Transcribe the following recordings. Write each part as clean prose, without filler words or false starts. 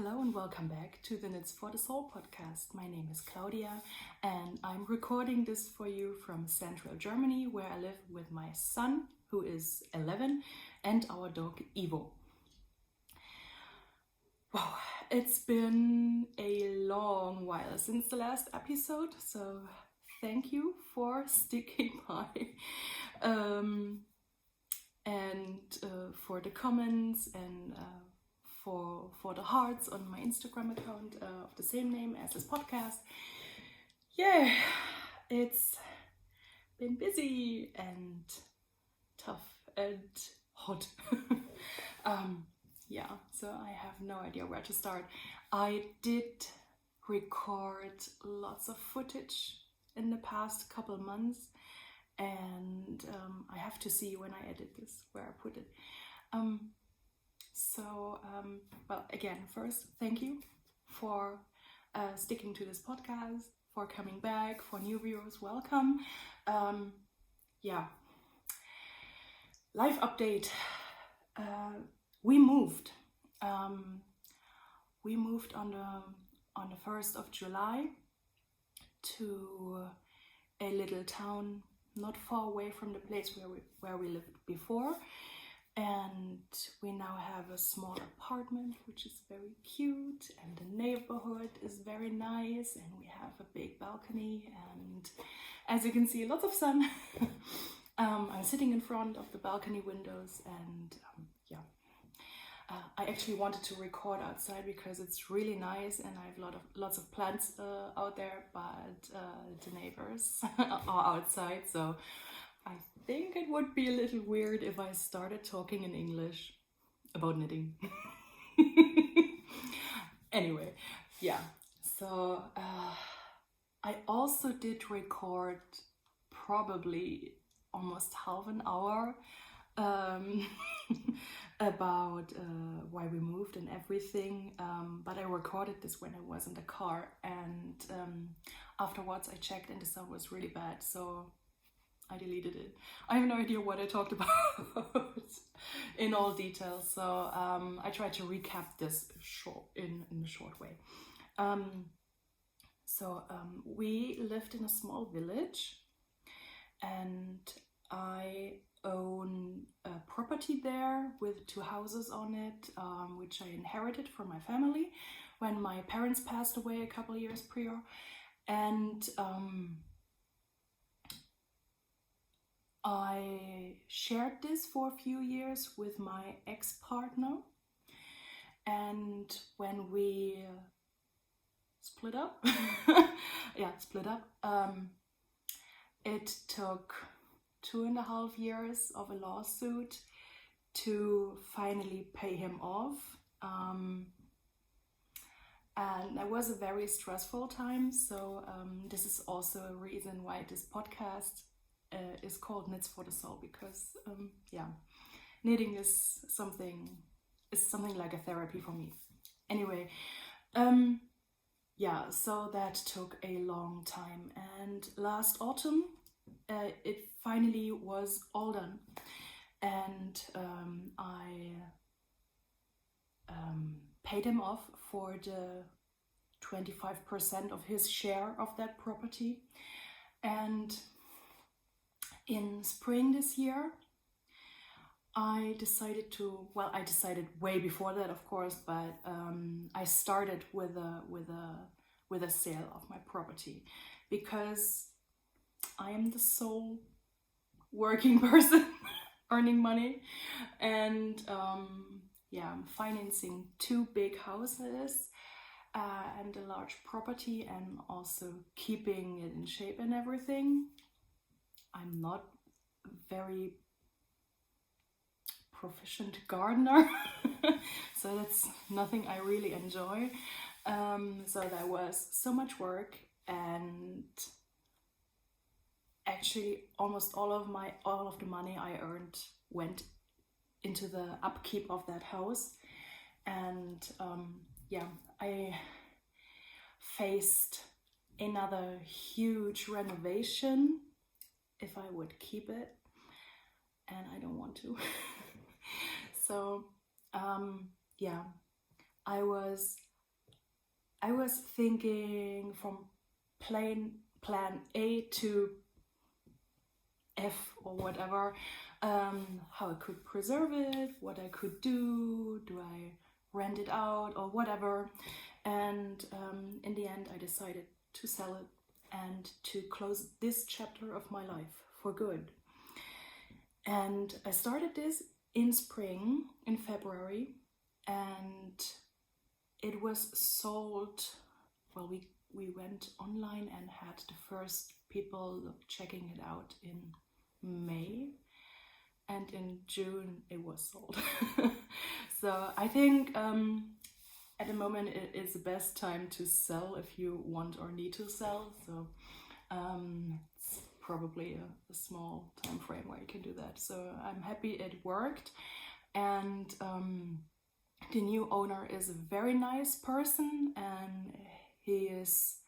Hello and welcome back to the Knits for the Soul podcast. My name is Claudia and I'm recording this for you from central Germany, where I live with my son, who is 11, and our dog Ivo. Wow, it's been a long while since the last episode, so thank you for sticking by and for the comments and for the hearts on my Instagram account of the same name as this podcast. Yeah, it's been busy and tough and hot. So I have no idea where to start. I did record lots of footage in the past couple months, and I have to see when I edit this where I put it. Well, again, first, thank you for sticking to this podcast, for coming back, for new viewers, welcome. Life update. We moved. We moved on the 1st of July to a little town not far away from the place where we lived before. And we now have a small apartment, which is very cute, and the neighborhood is very nice, and we have a big balcony, and as you can see, lots of sun. I'm sitting in front of the balcony windows, and I actually wanted to record outside because it's really nice, and I have lots of plants out there, but the neighbors are outside, so I think it would be a little weird if I started talking in English about knitting. Anyway, so I also did record probably almost half an hour about why we moved and everything, but I recorded this when I was in the car, and afterwards I checked and the sound was really bad, so I deleted it. I have no idea what I talked about in all detail, so I tried to recap this in a short way. We lived in a small village, and I own a property there with 2 houses on it, which I inherited from my family when my parents passed away a couple of years prior, and I shared this for a few years with my ex-partner, and when we split up, it took 2.5 years of a lawsuit to finally pay him off, and that was a very stressful time, so this is also a reason why this podcast is called Knits for the Soul, because knitting is something like a therapy for me. Anyway, so that took a long time, and last autumn it finally was all done, and I paid him off for the 25% of his share of that property. And in spring this year, I decided way before that, of course, but I started with a sale of my property, because I am the sole working person earning money, and I'm financing 2 big houses and a large property, and also keeping it in shape and everything. I'm not a very proficient gardener, so that's nothing I really enjoy. So that was so much work, and actually almost all of the money I earned went into the upkeep of that house, and I faced another huge renovation if I would keep it, and I don't want to. So I was I was thinking from plan A to F or whatever, how I could preserve it, what I could do I rent it out or whatever. And in the end I decided to sell it and to close this chapter of my life for good. And I started this in spring, in February, and it was sold, well, we went online and had the first people checking it out in May, and in June it was sold. So I think at the moment it is the best time to sell if you want or need to sell. So it's probably a small time frame where you can do that. So I'm happy it worked, and the new owner is a very nice person, and he is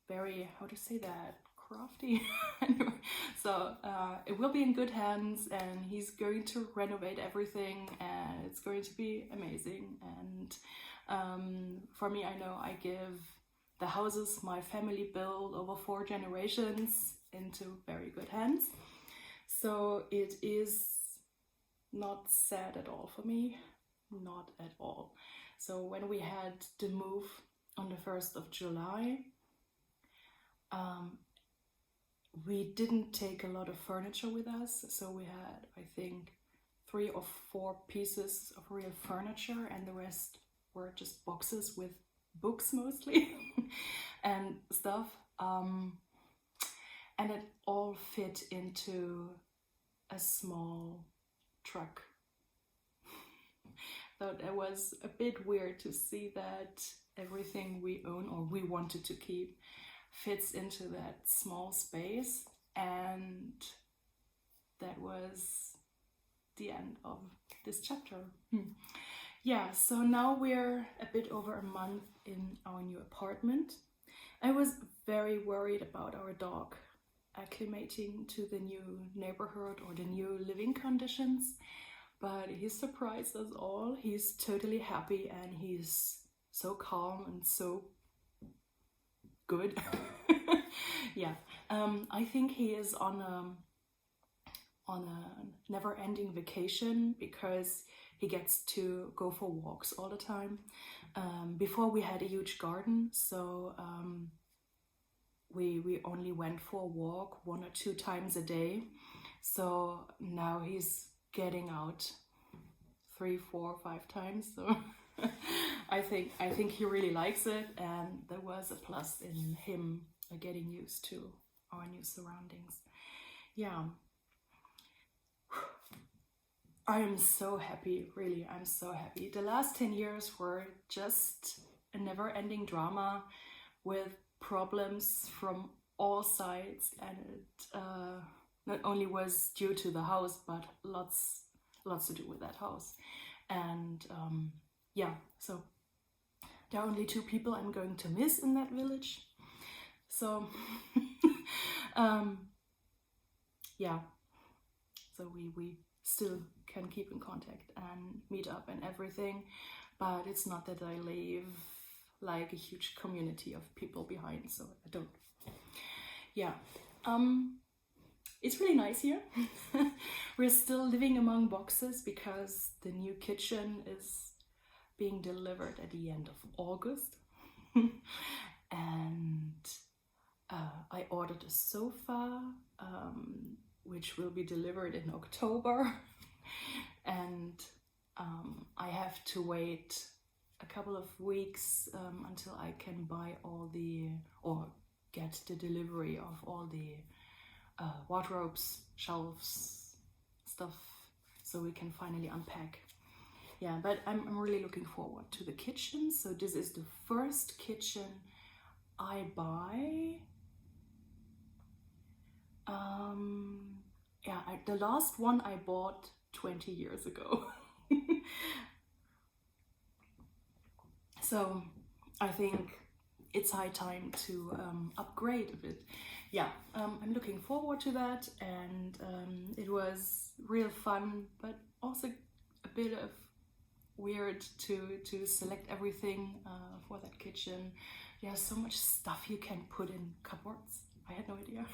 very, how to say that, crafty. Anyway, so it will be in good hands, and he's going to renovate everything, and it's going to be amazing. And for me, I know I give the houses my family built over 4 generations into very good hands. So it is not sad at all for me, not at all. So when we had the move on the 1st of July, we didn't take a lot of furniture with us. So we had, I think, 3 or 4 pieces of real furniture, and the rest were just boxes with books mostly and stuff. And it all fit into a small truck. So it was a bit weird to see that everything we own or we wanted to keep fits into that small space, and that was the end of this chapter. Yeah, so now we're a bit over a month in our new apartment. I was very worried about our dog acclimating to the new neighborhood or the new living conditions, but he surprised us all. He's totally happy, and he's so calm and so good. Yeah, I think he is on a never-ending vacation because he gets to go for walks all the time. Before we had a huge garden, so we only went for a walk 1 or 2 times a day. So now he's getting out 3, 4, 5 times. So I think he really likes it, and there was a plus in him getting used to our new surroundings. Yeah. I am so happy, really, I'm so happy. The last 10 years were just a never-ending drama with problems from all sides, and it not only was due to the house, but lots to do with that house. And yeah, so there are only 2 people I'm going to miss in that village. So yeah, so we still can keep in contact and meet up and everything, but it's not that I leave like a huge community of people behind, so I don't. Yeah, it's really nice here. We're still living among boxes because the new kitchen is being delivered at the end of August. And I ordered a sofa, which will be delivered in October. And I have to wait a couple of weeks until I can buy or get the delivery of all the wardrobes, shelves, stuff, so we can finally unpack. Yeah, but I'm really looking forward to the kitchen. So this is the first kitchen I buy. Yeah, the last one I bought 20 years ago. So I think it's high time to upgrade a bit. Yeah, I'm looking forward to that, and it was real fun, but also a bit of weird to select everything for that kitchen. There's so much stuff you can put in cupboards. I had no idea.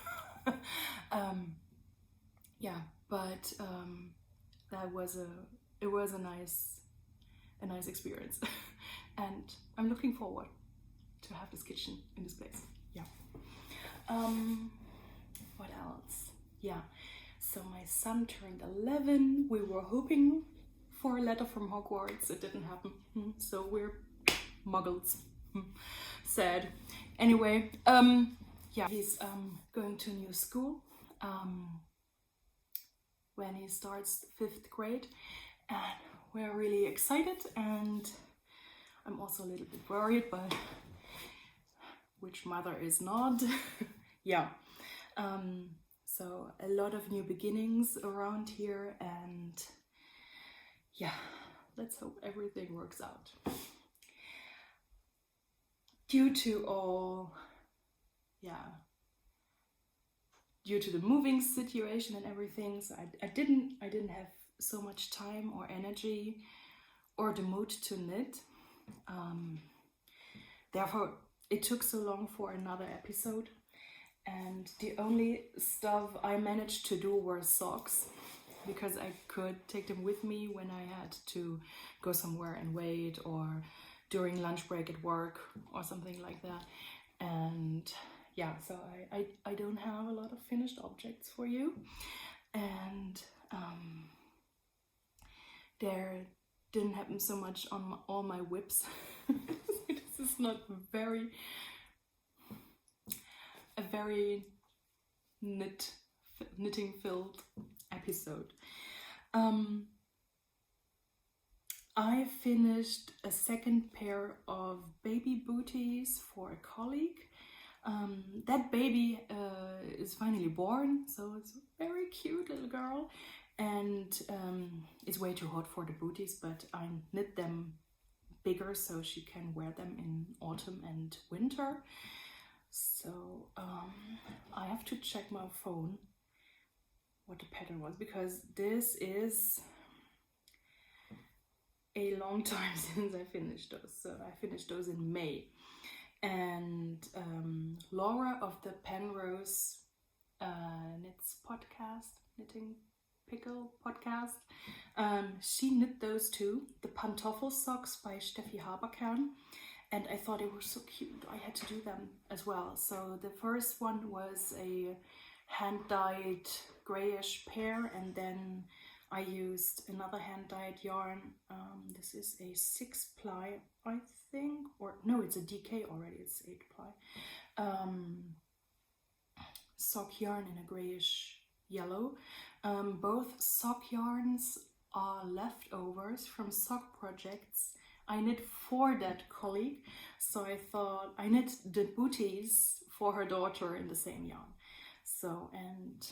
Yeah, but it was a nice experience, and I'm looking forward to have this kitchen in this place. Yeah. What else? Yeah. So my son turned 11. We were hoping for a letter from Hogwarts. It didn't happen. So we're muggles. Sad. Anyway, yeah, he's going to a new school when he starts 5th grade, and we're really excited, and I'm also a little bit worried, but which mother is not? Yeah. So a lot of new beginnings around here, and yeah, let's hope everything works out. Due to the moving situation and everything, so I didn't have so much time or energy or the mood to knit. Therefore, it took so long for another episode, and the only stuff I managed to do were socks, because I could take them with me when I had to go somewhere and wait, or during lunch break at work or something like that. And yeah, so I don't have a lot of finished objects for you, and there didn't happen so much on all my whips. This is not a very knitting filled episode. I finished a second pair of baby booties for a colleague. That baby is finally born, so it's a very cute little girl, and it's way too hot for the booties, but I knit them bigger so she can wear them in autumn and winter. So I have to check my phone what the pattern was, because this is a long time since I finished those. So I finished those in May. And Laura of the Penrose Knitting Pickle podcast, she knit those too, the Pantoffel socks by Steffi Haberkern, and I thought they were so cute. I had to do them as well. So the first one was a hand-dyed grayish pair, and then I used another hand-dyed yarn. This is a 6-ply, I think, or no, it's a DK already, it's 8-ply. Sock yarn in a grayish yellow. Both sock yarns are leftovers from sock projects I knit for that colleague, so I thought I knit the booties for her daughter in the same yarn. So, and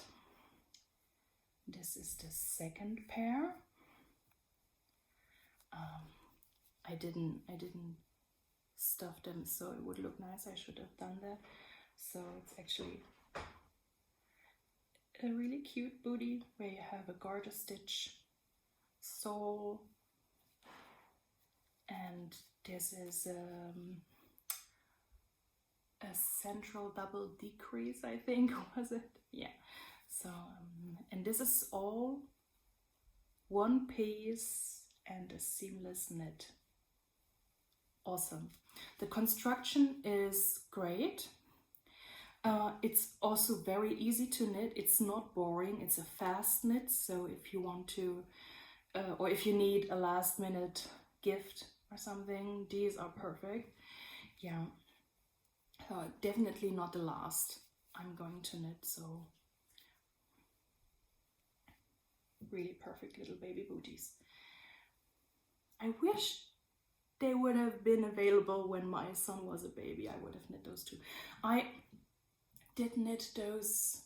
this is the second pair. I didn't stuff them so it would look nice. I should have done that. So it's actually a really cute booty where you have a garter stitch sole, and this is a central double decrease, I think, was it? Yeah. So and this is all one piece and a seamless knit. Awesome. The construction is great. It's also very easy to knit. It's not boring. It's a fast knit. So if you want to, or if you need a last minute gift or something, these are perfect. Yeah. Definitely not the last I'm going to knit. So really perfect little baby booties. I wish they would have been available when my son was a baby. I would have knit those too. I did knit those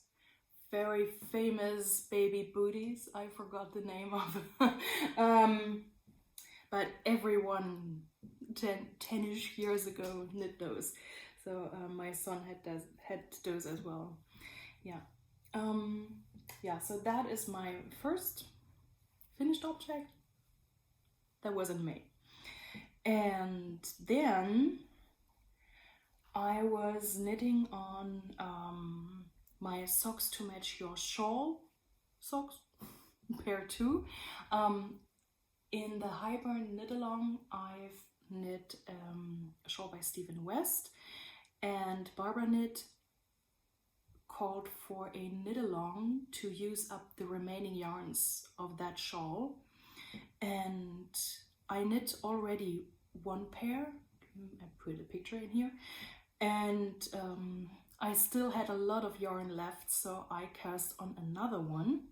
very famous baby booties. I forgot the name of but everyone 10-ish years ago knit those. So my son had those as well. Yeah. Yeah, so that is my first finished object. That was in May. And then I was knitting on my socks to match your shawl socks, pair 2. In the Heemann knit along, I've knit a shawl by Stephen West, and Barbara Knit called for a knit along to use up the remaining yarns of that shawl, and I knit already one pair. I put a picture in here, and I still had a lot of yarn left, so I cast on another one.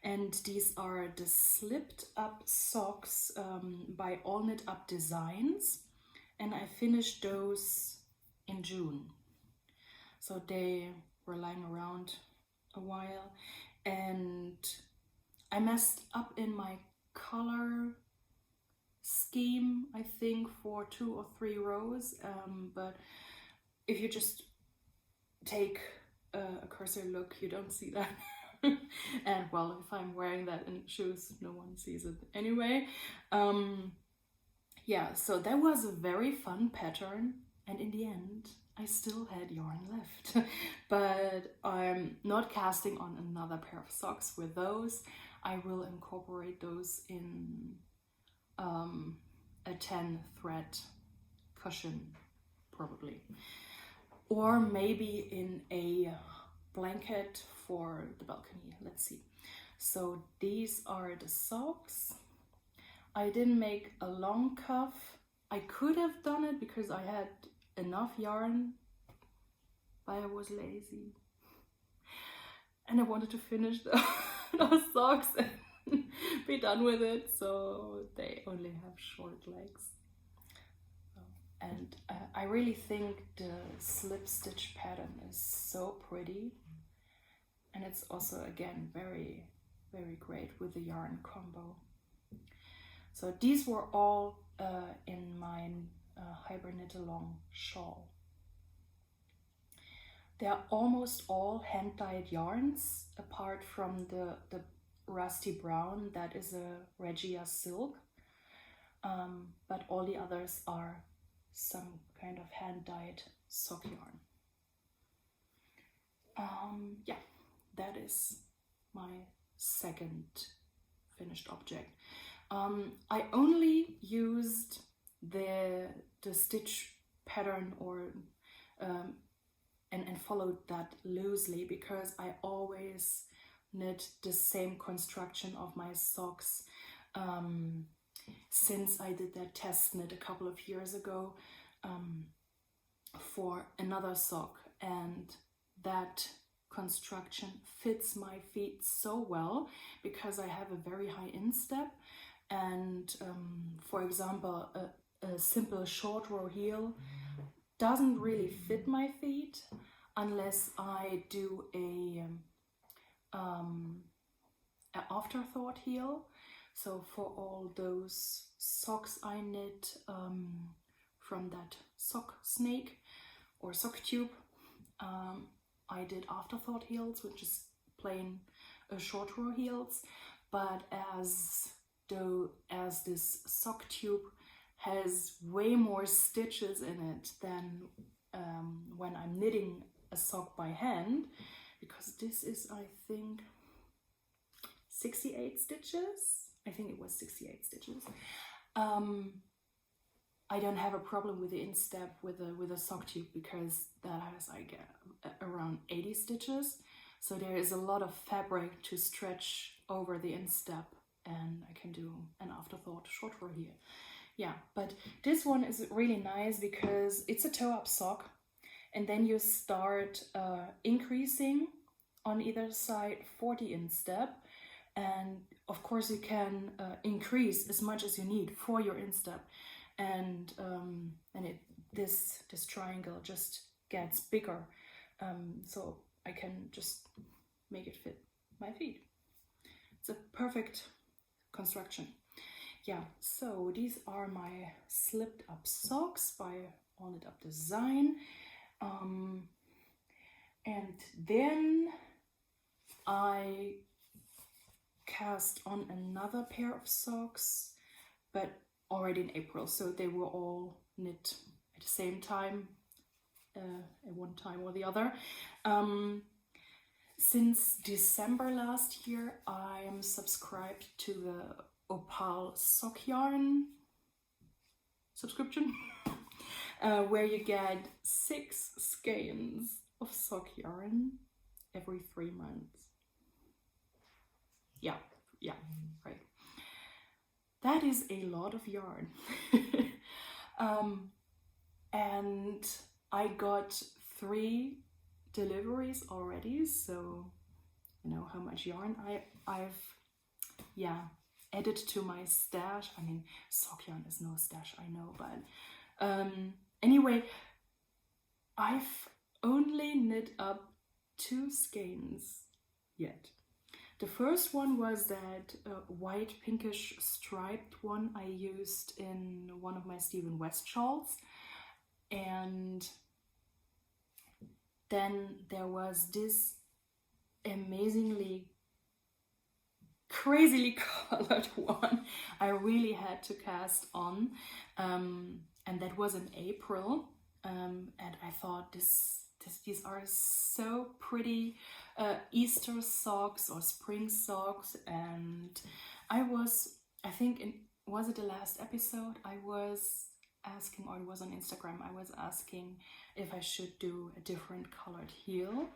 And these are the slipped up socks by All Knit Up Designs, and I finished those in June. So they were lying around a while, and I messed up in my color scheme, I think, for 2 or 3 rows, but if you just take a cursory look, you don't see that. And well, if I'm wearing that in shoes, no one sees it anyway. Yeah, so that was a very fun pattern, and in the end I still had yarn left. But I'm not casting on another pair of socks with those. I will incorporate those in a 10 thread cushion probably, or maybe in a blanket for the balcony. Let's see. So these are the socks. I didn't make a long cuff. I could have done it because I had enough yarn, but I was lazy and I wanted to finish those socks and be done with it, so they only have short legs. And I really think the slip stitch pattern is so pretty, and it's also again very, very great with the yarn combo. So these were all in my Heemann knit along shawl. They are almost all hand dyed yarns, apart from the rusty brown that is a Regia silk, but all the others are some kind of hand dyed sock yarn. Yeah, that is my second finished object. I only used the stitch pattern or and followed that loosely because I always knit the same construction of my socks since I did that test knit a couple of years ago for another sock, and that construction fits my feet so well because I have a very high instep, and for example a simple short row heel doesn't really fit my feet unless I do a afterthought heel. So for all those socks I knit from that sock snake or sock tube, I did afterthought heels, which is plain short row heels. But as this sock tube has way more stitches in it than when I'm knitting a sock by hand, because this is, I think, 68 stitches. I think it was 68 stitches. I don't have a problem with the instep with a sock tube because that has like around 80 stitches. So there is a lot of fabric to stretch over the instep, and I can do an afterthought short row here. Yeah, but this one is really nice because it's a toe-up sock, and then you start increasing on either side for the instep, and of course you can increase as much as you need for your instep, and this triangle just gets bigger, so I can just make it fit my feet. It's a perfect construction. Yeah, so these are my slipped up socks by All Knit Up Design. And then I cast on another pair of socks but already in April, so they were all knit at the same time, at one time or the other. Since December last year, I am subscribed to the Opal sock yarn subscription, where you get 6 skeins of sock yarn every 3 months. Yeah, right. That is a lot of yarn. And I got 3 deliveries already, so you know how much yarn I've added to my stash. I mean, sock yarn is no stash, I know, but anyway, I've only knit up 2 skeins yet. The first one was that white pinkish striped one I used in one of my Stephen West shawls, and then there was this amazingly crazily colored one I really had to cast on, and that was in April, and I thought these are so pretty Easter socks or spring socks. And I think was it the last episode, I was asking, or it was on Instagram, I was asking if I should do a different colored heel,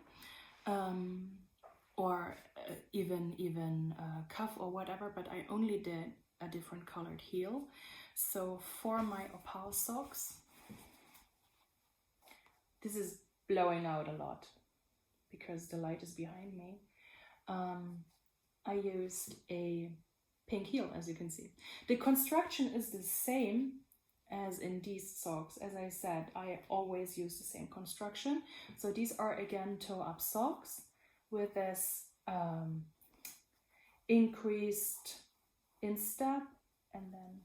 or even cuff or whatever, but I only did a different colored heel. So for my Opal socks, this is blowing out a lot because the light is behind me. I used a pink heel, as you can see. The construction is the same as in these socks. As I said, I always use the same construction. So these are again toe-up socks with this increased instep, and then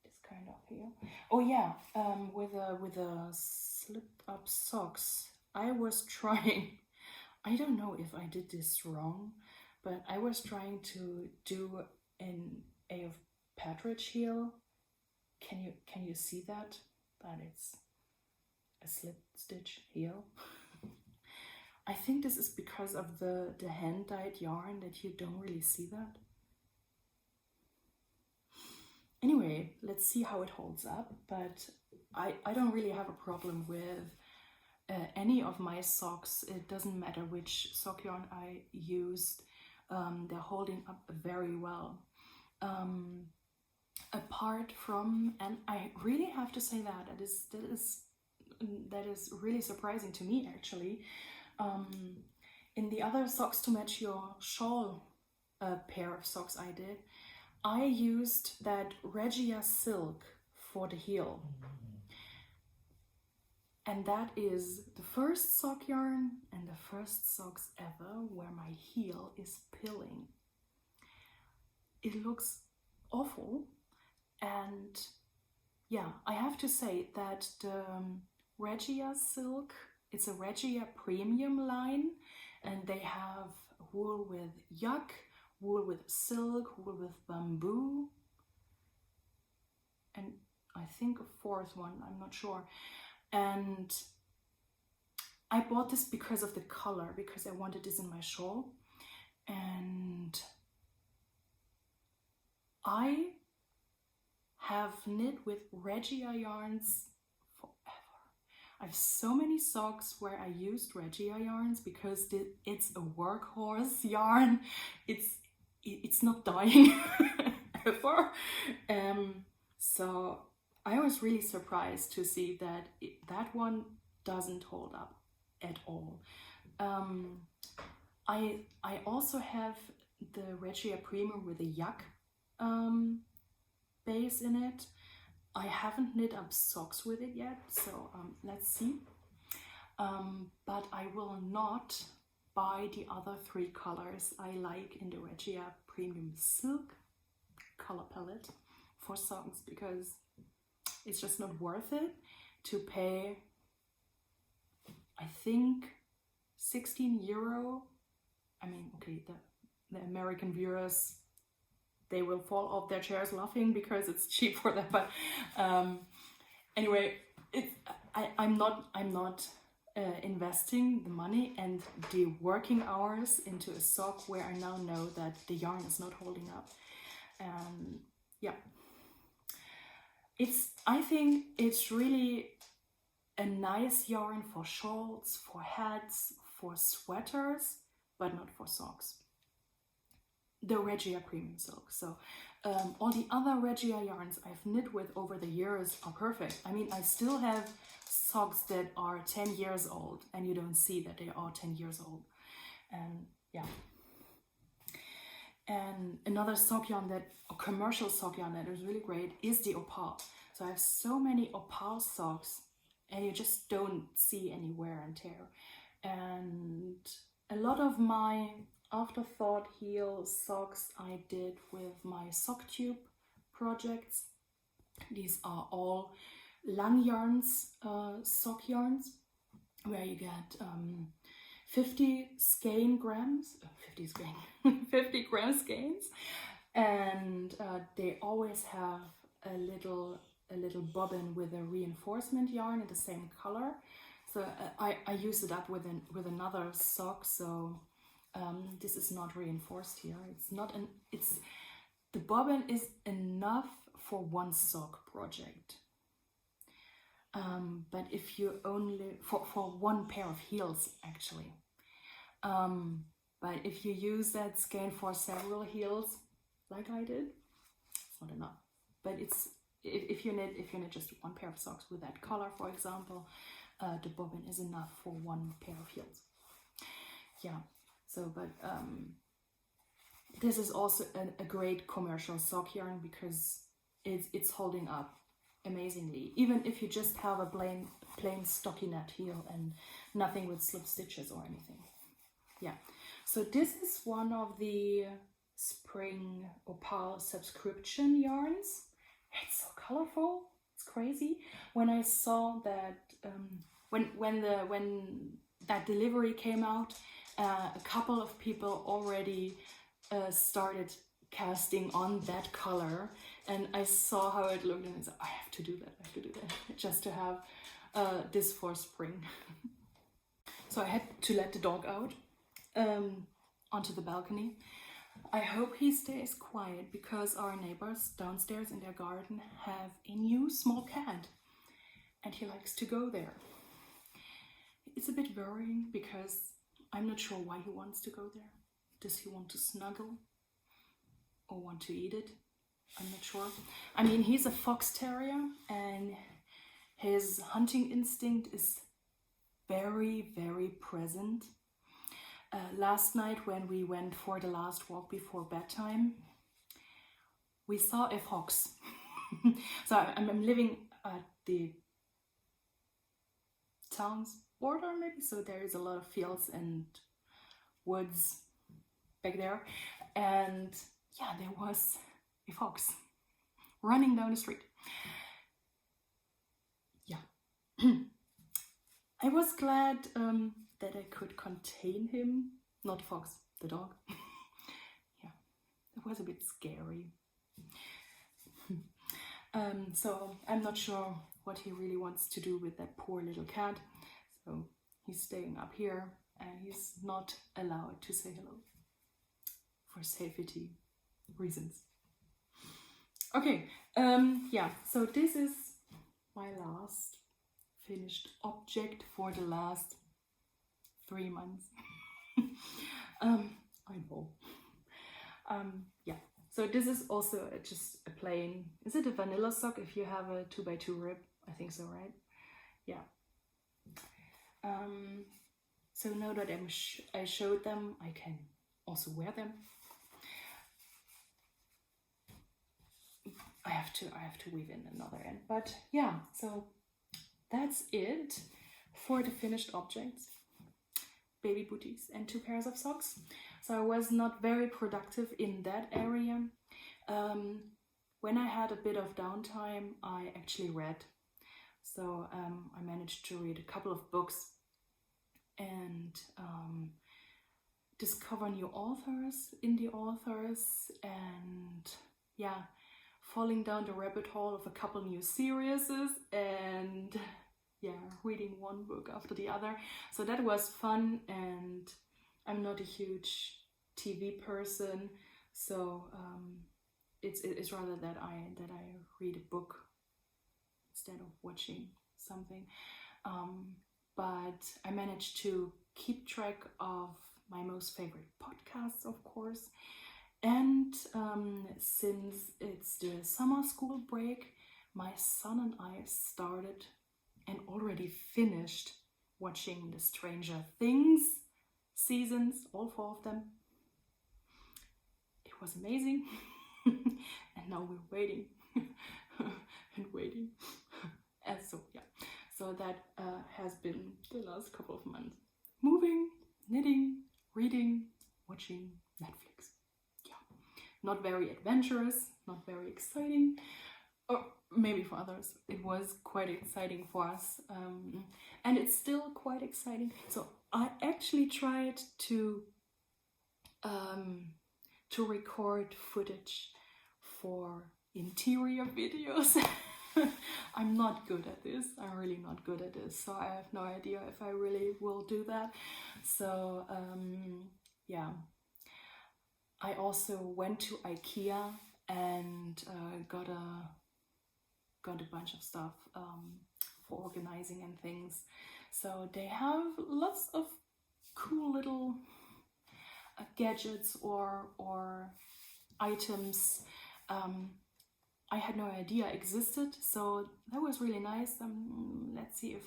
this kind of heel. Oh yeah, with a slipped up socks, I was trying, I don't know if I did this wrong, but I was trying to do an A of Partridge heel. Can you see that? That it's a slip stitch heel. I think this is because of the hand-dyed yarn that you don't really see that. Anyway, let's see how it holds up, but I don't really have a problem with any of my socks. It doesn't matter which sock yarn I used, they're holding up very well. Apart from, and I really have to say that is really surprising to me actually. In the other socks to match your shawl pair of socks I did, I used that Regia silk for the heel. And that is the first sock yarn and the first socks ever where my heel is pilling. It looks awful. And yeah, I have to say that the Regia silk, it's a Regia premium line, and they have wool with yak, wool with silk, wool with bamboo, and I think a fourth one, I'm not sure. And I bought this because of the color, because I wanted this in my shawl. And I have knit with Regia yarns forever. I have so many socks where I used Regia yarns because it's a workhorse yarn. It's not dying ever. So I was really surprised to see that that one doesn't hold up at all. I also have the Regia Premium with a yak base in it. I haven't knit up socks with it yet, so let's see. But I will not buy the other 3 colors I like in the Regia Premium Silk color palette for socks, because it's just not worth it to pay, I think, €16. I mean, okay, the American viewers they will fall off their chairs laughing because it's cheap for them. But anyway, I'm not investing the money and the working hours into a sock where I now know that the yarn is not holding up. Yeah, I think it's really a nice yarn for shawls, for hats, for sweaters, but not for socks. The Regia Premium Silk. So all the other Regia yarns I've knit with over the years are perfect. I mean, I still have socks that are 10 years old and you don't see that they are 10 years old. And yeah. And another sock yarn a commercial sock yarn that is really great is the opal. So I have so many opal socks and you just don't see any wear and tear. And a lot of my afterthought heel socks I did with my sock tube projects. These are all lang yarns, sock yarns, where you get 50 gram skeins, and they always have a little bobbin with a reinforcement yarn in the same color. So I use it up with another sock. So this is not reinforced here. The bobbin is enough for one sock project. But if you only for one pair of heels actually. But if you use that skein for several heels, like I did, it's not enough. But if you knit just one pair of socks with that color, for example, the bobbin is enough for one pair of heels. Yeah. So, but this is also a great commercial sock yarn because it's holding up amazingly, even if you just have a plain stockinette heel and nothing with slip stitches or anything. Yeah. So this is one of the Spring Opal subscription yarns. It's so colorful. It's crazy. When I saw that, when that delivery came out, a couple of people already started casting on that color, and I saw how it looked, and I said, I have to do that, just to have this for spring. So I had to let the dog out onto the balcony. I hope he stays quiet because our neighbors downstairs in their garden have a new small cat and he likes to go there. It's a bit worrying because I'm not sure why he wants to go there. Does he want to snuggle or want to eat it? I'm not sure. I mean, he's a fox terrier and his hunting instinct is very, very present. Last night when we went for the last walk before bedtime, we saw a fox. So I'm living at the town's border maybe, so there is a lot of fields and woods back there, and yeah, there was a fox running down the street. Yeah. I was glad that I could contain him, not fox, the dog. Yeah, it was a bit scary. So I'm not sure what he really wants to do with that poor little cat. So he's staying up here and he's not allowed to say hello for safety reasons. Okay, yeah, so this is my last finished object for the last 3 months. I know. Yeah, so this is also just a plain, is it a vanilla sock if you have a 2x2 rib? I think so, right? Yeah. So now that I showed them, I can also wear them. I have to weave in another end, but yeah, so that's it for the finished objects. Baby booties and 2 pairs of socks. So I was not very productive in that area. When I had a bit of downtime, I actually read. So I managed to read a couple of books and discover new authors, indie authors, and yeah, falling down the rabbit hole of a couple new series, and yeah, reading one book after the other. So that was fun, and I'm not a huge TV person, so it's rather that I read a book instead of watching something. But I managed to keep track of my most favorite podcasts, of course. And since it's the summer school break, my son and I started and already finished watching the Stranger Things seasons, all 4 of them. It was amazing. And now we're waiting and waiting. And so, yeah. So that has been the last couple of months. Moving, knitting, reading, watching Netflix. Yeah. Not very adventurous, not very exciting. Or maybe for others it was quite exciting for us. And it's still quite exciting. So I actually tried to record footage for interior videos. I'm not good at this. I'm really not good at this. So I have no idea if I really will do that. So yeah. I also went to IKEA and got a bunch of stuff for organizing and things. So they have lots of cool little gadgets or items I had no idea existed, so that was really nice. Let's see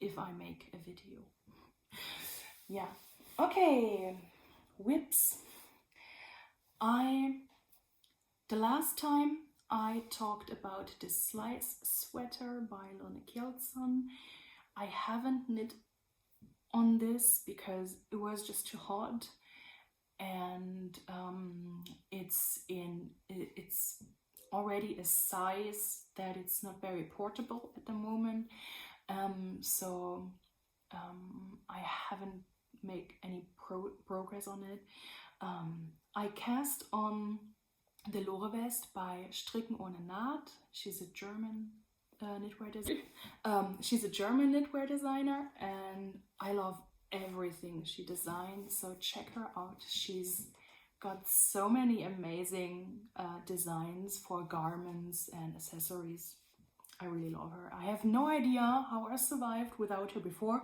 if I make a video. Yeah. Okay. Whips. The last time I talked about the Slice Sweater by Kjeldson. I haven't knit on this because it was just too hot, and it's already a size that it's not very portable at the moment. So I haven't made any progress on it. I cast on the Lore Vest by Stricken ohne Naht. She's a German knitwear designer. She's a German knitwear designer, and I love everything she designs. So check her out. She's got so many amazing designs for garments and accessories. I really love her. I have no idea how I survived without her before,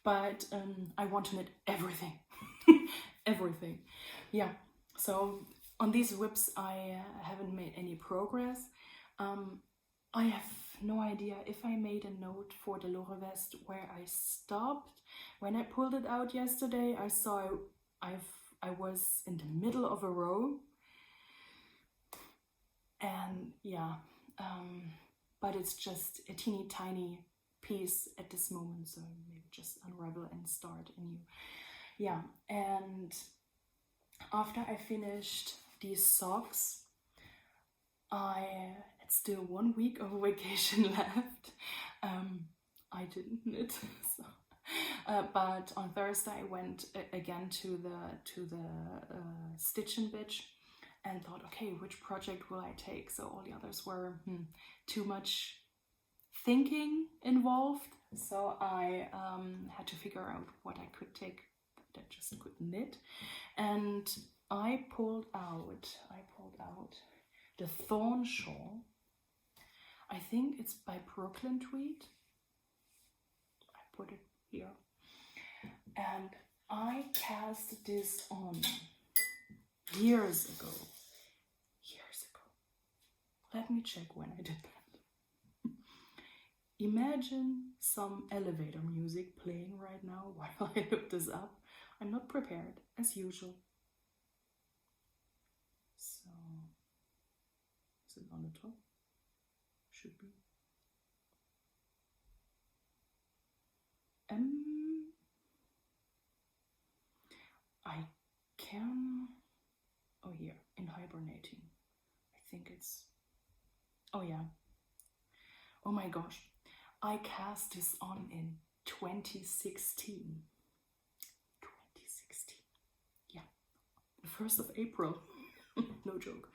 but I want to knit everything. Everything. Yeah. So on these whips I haven't made any progress. I have no idea if I made a note for the Lore Vest where I stopped. When I pulled it out yesterday, I saw I was in the middle of a row, and yeah, but it's just a teeny tiny piece at this moment, so maybe just unravel and start anew. Yeah, and after I finished these socks, I had still 1 week of vacation left. I didn't knit, so. But on Thursday I went again to the Stitch and Bitch and thought, okay, which project will I take? So all the others were too much thinking involved. So I had to figure out what I could take that just could knit, and I pulled out the Thorn shawl. I think it's by Brooklyn Tweed. I put it here, and I cast this on years ago. Let me check when I did that. Imagine some elevator music playing right now while I look this up. I'm not prepared as usual. So is it on the top? Should be. I can, oh here, in hibernating. I think it's, oh yeah. Oh my gosh, I cast this on in 2016. the 1st of April, no joke,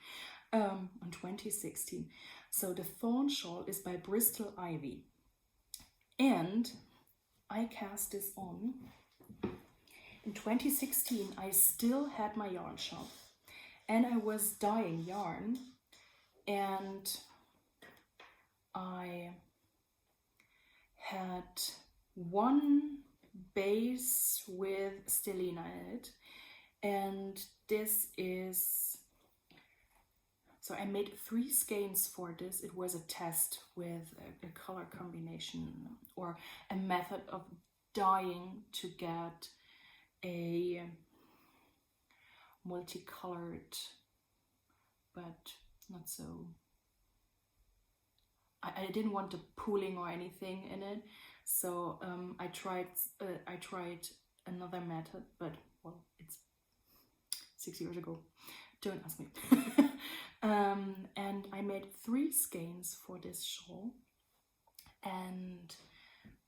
on 2016. So the Thorn Shawl is by Bristol Ivy. And I cast this on. In 2016, I still had my yarn shop. And I was dyeing yarn. And I had one base with stellina in it, and this is, so I made 3 skeins for this. It was a test with a color combination or a method of dyeing to get a multicolored, but not so, I didn't want the pooling or anything in it, so I tried another method, but well, it's 6 years ago. Don't ask me. And I made 3 skeins for this shawl, and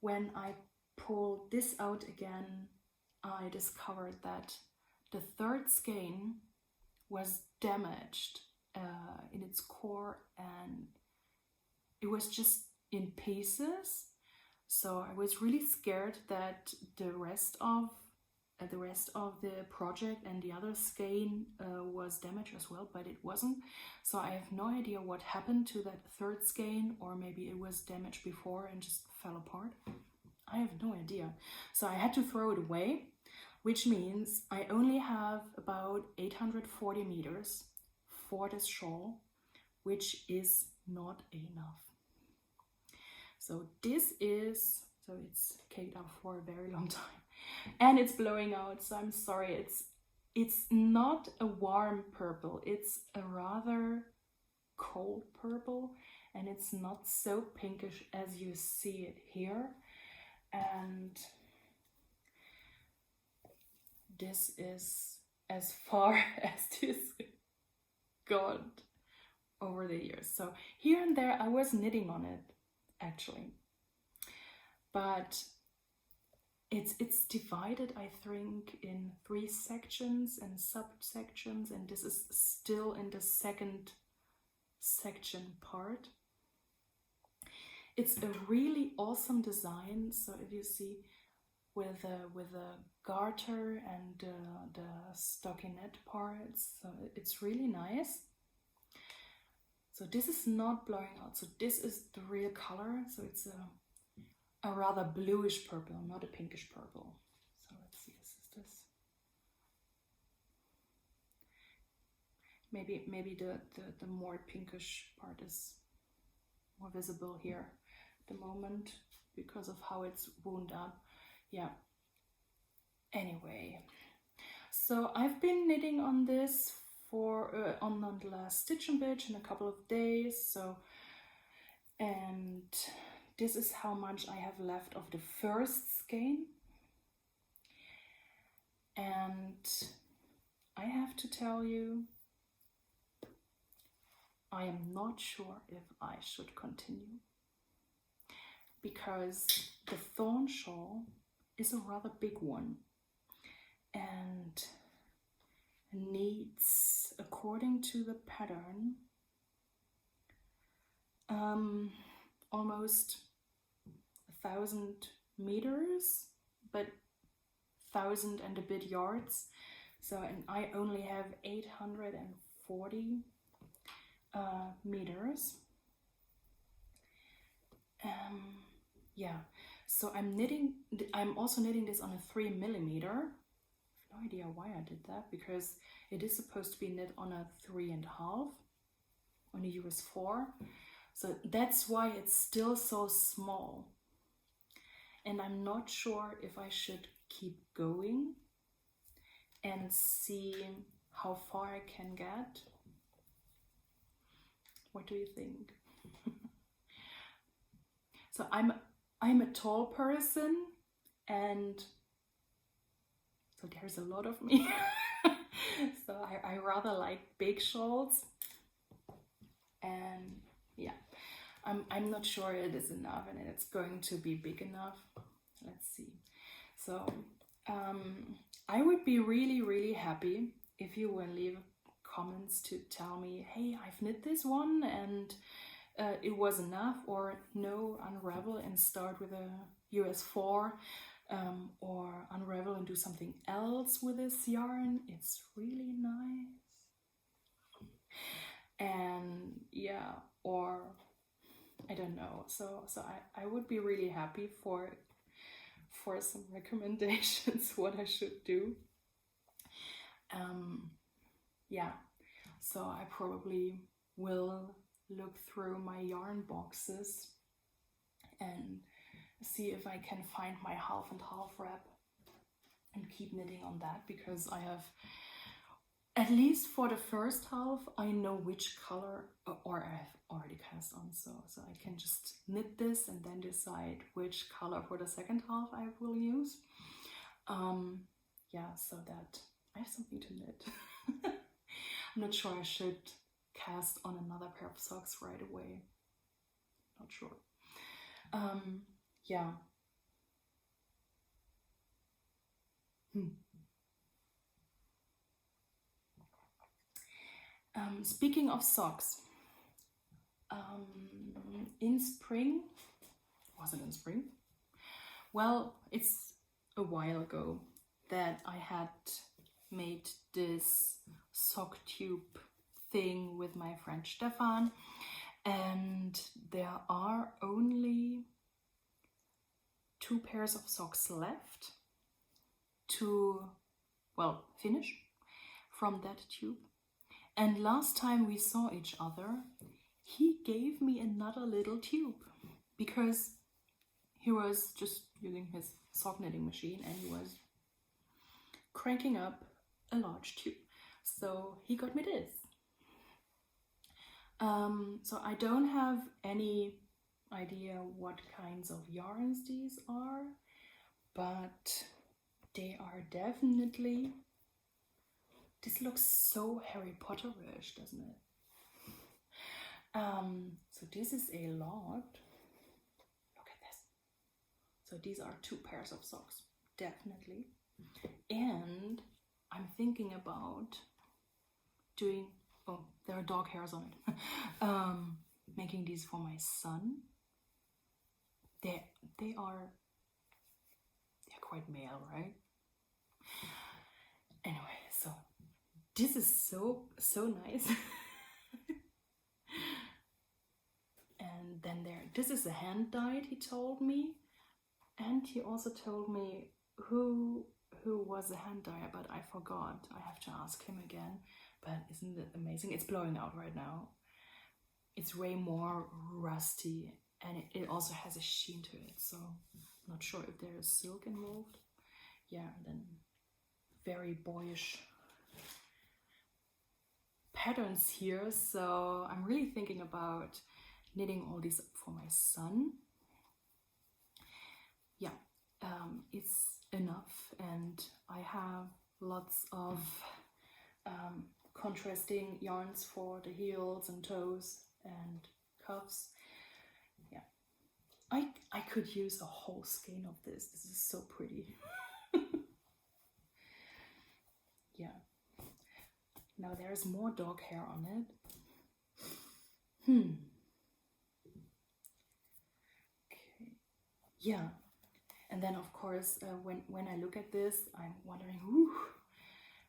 when I pulled this out again, I discovered that the 3rd skein was damaged in its core, and it was just in pieces. So I was really scared that the rest of the project and the other skein was damaged as well, but it wasn't. So I have no idea what happened to that 3rd skein, or maybe it was damaged before and just fell apart. I have no idea. So I had to throw it away, which means I only have about 840 meters for this shawl, which is not enough. So this is, so it's caked up for a very long time, and it's blowing out, so I'm sorry, it's not a warm purple, it's a rather cold purple, and it's not so pinkish as you see it here. And this is as far as this got over the years. So here and there I was knitting on it, actually, but it's divided, I think, in 3 sections and subsections, and this is still in the 2nd section part. It's a really awesome design. So if you see, with a garter and the stockinette parts, so it's really nice. So this is not blowing out, so this is the real color. So it's a rather bluish purple, not a pinkish purple. So let's see, is this? Maybe the more pinkish part is more visible here at the moment because of how it's wound up. Yeah. Anyway, so I've been knitting on this for on the last Stitch and Bitch in a couple of days. So, and this is how much I have left of the 1st skein, and I have to tell you, I am not sure if I should continue, because the Thorn Shawl is a rather big one and needs, according to the pattern, almost 1,000 meters, but 1,000 and a bit yards. So, and I only have 840 meters. Yeah, so I'm also knitting this on a 3mm. I have no idea why I did that, because it is supposed to be knit on a 3.5, on a US 4. So that's why it's still so small. And I'm not sure if I should keep going and see how far I can get. What do you think? So I'm a tall person, and so there's a lot of me. So I rather like big shawls, and yeah, I'm not sure it is enough and it's going to be big enough. Let's see. So I would be really happy if you will leave comments to tell me, hey, I've knit this one and it was enough, or no, unravel and start with a US4, or unravel and do something else with this yarn. It's really nice. And yeah, or I don't know. So I would be really happy for some recommendations what I should do. Yeah, so I probably will look through my yarn boxes and see if I can find my half and half wrap and keep knitting on that, because I have, at least for the first half, I know which color, or I have already cast on, so I can just knit this and then decide which color for the second half I will use. Yeah, so that I have something to knit. I'm not sure I should cast on another pair of socks right away. Not sure. Yeah. Speaking of socks, in spring, was it in spring? Well, it's a while ago that I had made this sock tube thing with my friend Stefan, and there are only 2 pairs of socks left to, well, finish from that tube. And last time we saw each other, he gave me another little tube because he was just using his sock knitting machine and he was cranking up a large tube. So he got me this. So I don't have any idea what kinds of yarns these are, but they are definitely, this looks so Harry Potter-ish, doesn't it? So this is a lot. Look at this. So these are 2 pairs of socks, definitely. And I'm thinking about doing, oh, there are dog hairs on it. Making these for my son. They're quite male, right? Anyway, so this is so nice. And then this is a hand dyed, he told me, and he also told me who was the hand dyer, but I forgot. I have to ask him again. But isn't it amazing? It's blowing out right now. It's way more rusty, and it also has a sheen to it, so I'm not sure if there is silk involved. Yeah, and then very boyish patterns here, so I'm really thinking about knitting all these up for my son. Yeah, it's enough, and I have lots of contrasting yarns for the heels and toes and cuffs. Yeah, I could use a whole skein of this. This is so pretty. Yeah. Now there's more dog hair on it. Okay. Yeah. And then of course, when I look at this, I'm wondering,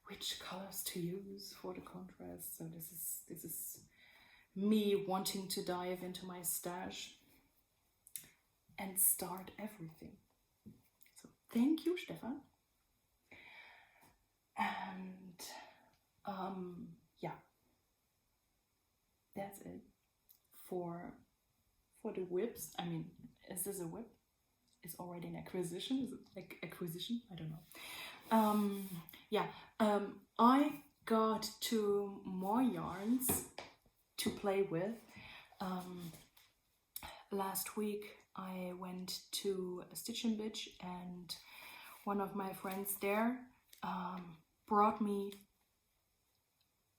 which colors to use for the contrast. So this is me wanting to dive into my stash and start everything. So thank you, Stefan. And yeah, that's it for the whips. I mean, is this a whip? It's already an acquisition. Is it like acquisition? I don't know. Yeah, I got 2 more yarns to play with. Last week I went to a Stitch and Bitch, and one of my friends there brought me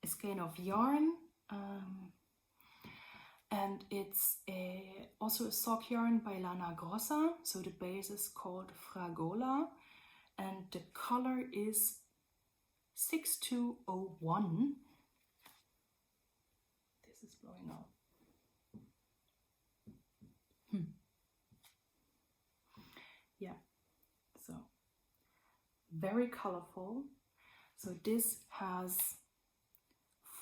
a skein of yarn, and it's also a sock yarn by Lana Grossa. So the base is called Fragola, and the color is 6201. This is blowing out. Yeah, so very colorful. So this has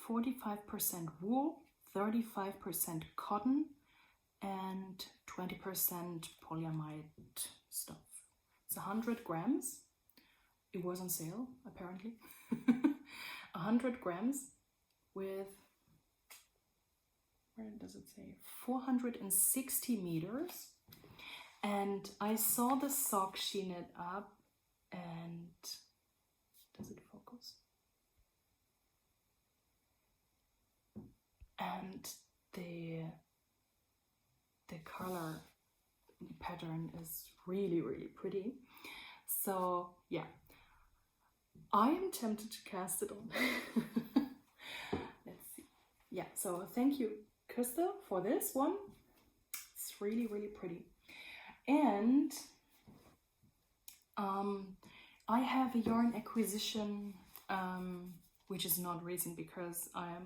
45% wool, 35% cotton, and 20% polyamide stuff. It's 100 grams. It was on sale, apparently. 100 grams with, where does it say? 460 meters. And I saw the sock she knit up, and does it focus? And the color pattern is really, really pretty. So yeah, I am tempted to cast it on. Let's see. Yeah, so thank you, Krista, for this one. It's really, really pretty. And I have a yarn acquisition, which is not recent because I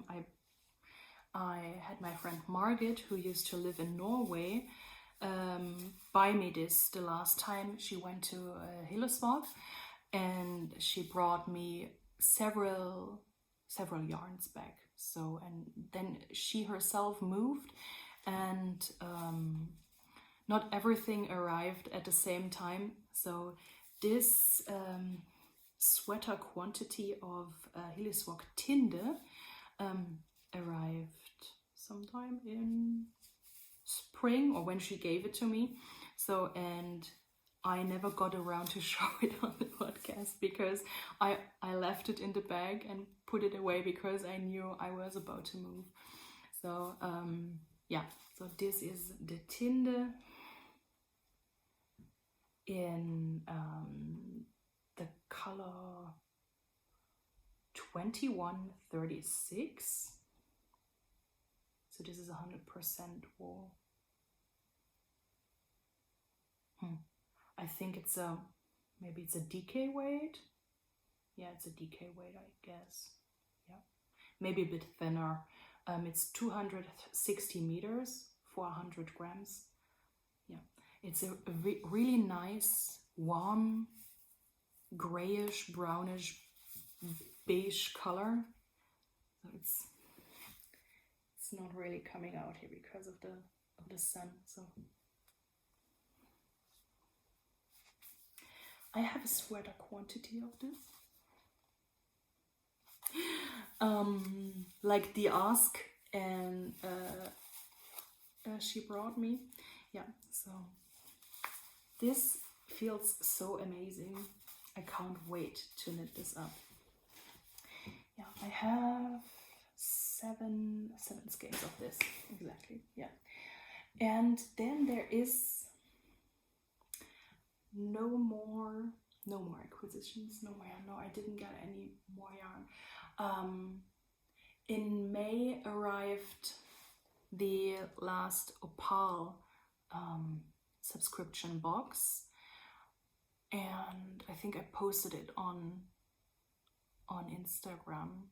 had my friend Margit, who used to live in Norway, buy me this the last time she went to Hillesvåg, and she brought me several yarns back. So, and then she herself moved, and not everything arrived at the same time. So this sweater quantity of Hillesvåg Tinde arrived sometime in spring, or when she gave it to me. So, and I never got around to show it on the podcast because I left it in the bag and put it away because I knew I was about to move. So yeah, so this is the Tinde in the color 2136. So this is 100% wool. I think it's maybe it's a DK weight. Yeah, it's a DK weight, I guess. Yeah, maybe a bit thinner. It's 260 meters for 100 grams. Yeah, it's a really nice, warm, grayish, brownish, beige color. So it's not really coming out here because of the sun. So I have a sweater quantity of this. Like the ask, and she brought me. Yeah, so this feels so amazing. I can't wait to knit this up. Yeah, I have seven skeins of this, exactly. Yeah, and then there is no more acquisitions. No, I didn't get any more yarn. In May arrived the last Opal subscription box, and I think I posted it on Instagram.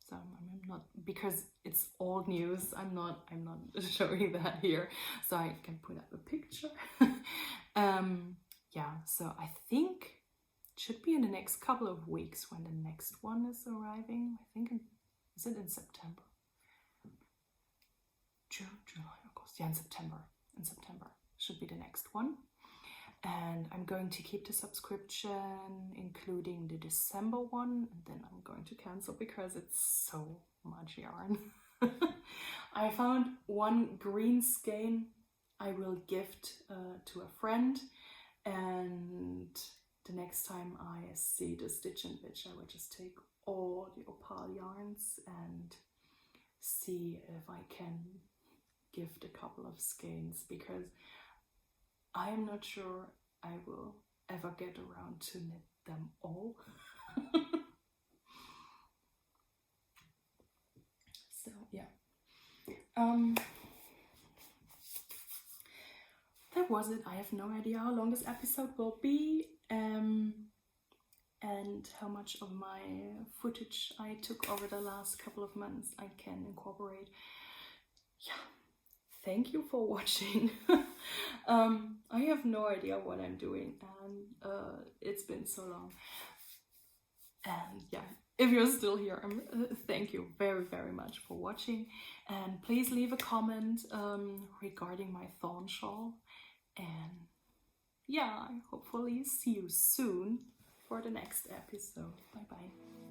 So I'm not, because it's old news, I'm not showing that here, so I can put up a picture. Yeah, so I think it should be in the next couple of weeks when the next one is arriving. I think is it in September? June, July, August. Yeah, in September. In September should be the next one. And I'm going to keep the subscription, including the December one, and then I'm going to cancel because it's so much yarn. I found one green skein I will gift to a friend, and the next time I see the Stitch and Bitch, I will just take all the Opal yarns and see if I can gift a couple of skeins, because I'm not sure I will ever get around to knit them all. So yeah, that was it. I have no idea how long this episode will be. and how much of my footage I took over the last couple of months I can incorporate. Yeah, thank you for watching. I have no idea what I'm doing, and it's been so long. And yeah, if you're still here, thank you very, very much for watching. And please leave a comment regarding my Thorn shawl. And yeah, I hopefully see you soon for the next episode. Bye bye.